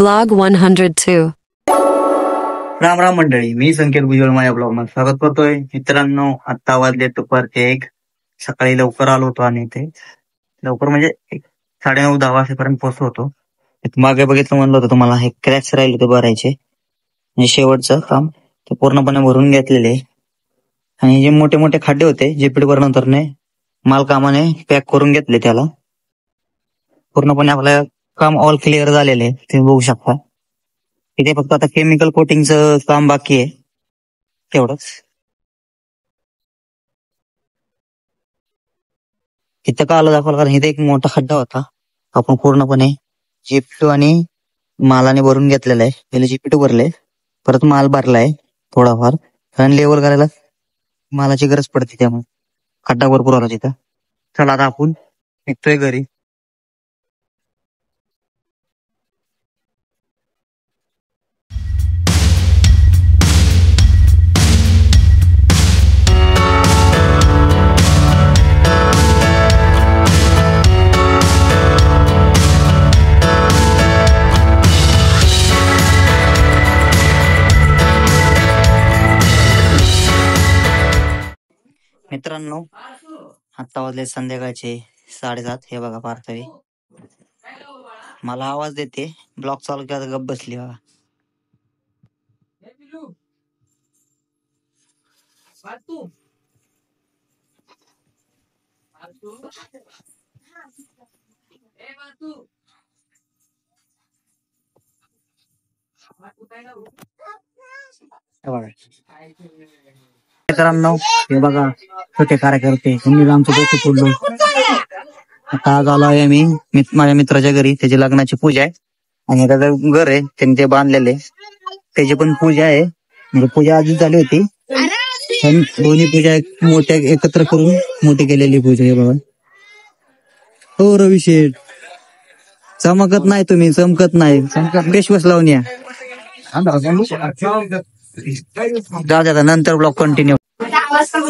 Vlog 102. Ram Ram मंडळी, मी संकेत भुजबळ माझ्या blog मध्ये स्वागत करतोय. मित्रांनो, आता वाजले दुपारचे 1. सकाळी लवकर आलो होतो आणि इथे लवकर म्हणजे 9:30-10 वाजेपर्यंत पोहोचलो होतो. मागे बघितलं म्हणलं होतं तुम्हाला, हे क्रॅक्स राहिले ते भरायचे, म्हणजे शेवटचं काम ते पूर्णपणे भरून घेतलेले. आणि जे मोठे मोठे खड्डे होते जेपीडी नंतर मालकामाने पॅक करून घेतले. त्याला पूर्णपणे आपलं काम ऑल क्लिअर झालेले तुम्ही बघू शकता. इथे फक्त आता केमिकल कोटिंगचं काम बाकी आहे, तेवढंच. इथं का आलं दाखवलं कारण इथे एक मोठा खड्डा होता, आपण पूर्णपणे जीपीटू आणि मालाने भरून घेतलेला आहे. पहिले जीपीटू भरले, परत माल भरलाय थोडाफार, कारण लेवल करायला मालाची गरज पडते, त्यामुळे खड्डा भरपूर आला तिथं. चला आता आपण निघतोय घरी. मित्रांनो, आता वाजले संध्याकाळचे 7:30. हे बघा पार्थवी मला आवाज देते, ब्लॉग चालू केला तर गप्प बसली बघा. मित्रांनो, हे बघा छोटे कार्यकर्ते, आमचं डोकं फोडलं. आता आज आलो आहे मी माझ्या मित्राच्या घरी, त्याची लग्नाची पूजा आहे आणि त्याचं घर आहे त्यांनी ते बांधलेले, त्याची पण पूजा आहे. म्हणजे पूजा आधीच झाली होती, पण दोन्ही पूजा मोठ्या एकत्र करून मोठी केलेली पूजा. हे बघा. हो रवी शेठ, चमकत नाही तुम्ही, चमकत नाही, विश्वास लावून या. जाऊ द्या, नंतर ब्लॉग कंटिन्यू.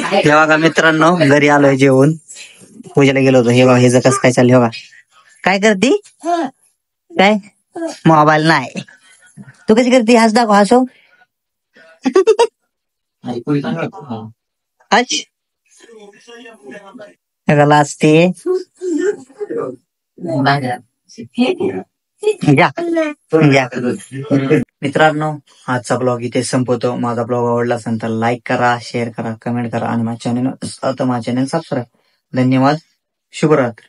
हे बघा मित्रांनो, घरी आलोय जेवून, पूजेला गेलो होतो. हे बघा हे कसं काय चाललंय बघा. काय करती, काय मोबाईल नाही, तू कशी करते, हस दाखव, हसो. असते मित्रांनो, आजचा ब्लॉग इथे संपवतो. माझा ब्लॉग आवडला असेल तर लाईक करा, शेअर करा, कमेंट करा आणि माझ्या चॅनल सबस्क्राईब. धन्यवाद. शुभरात्री.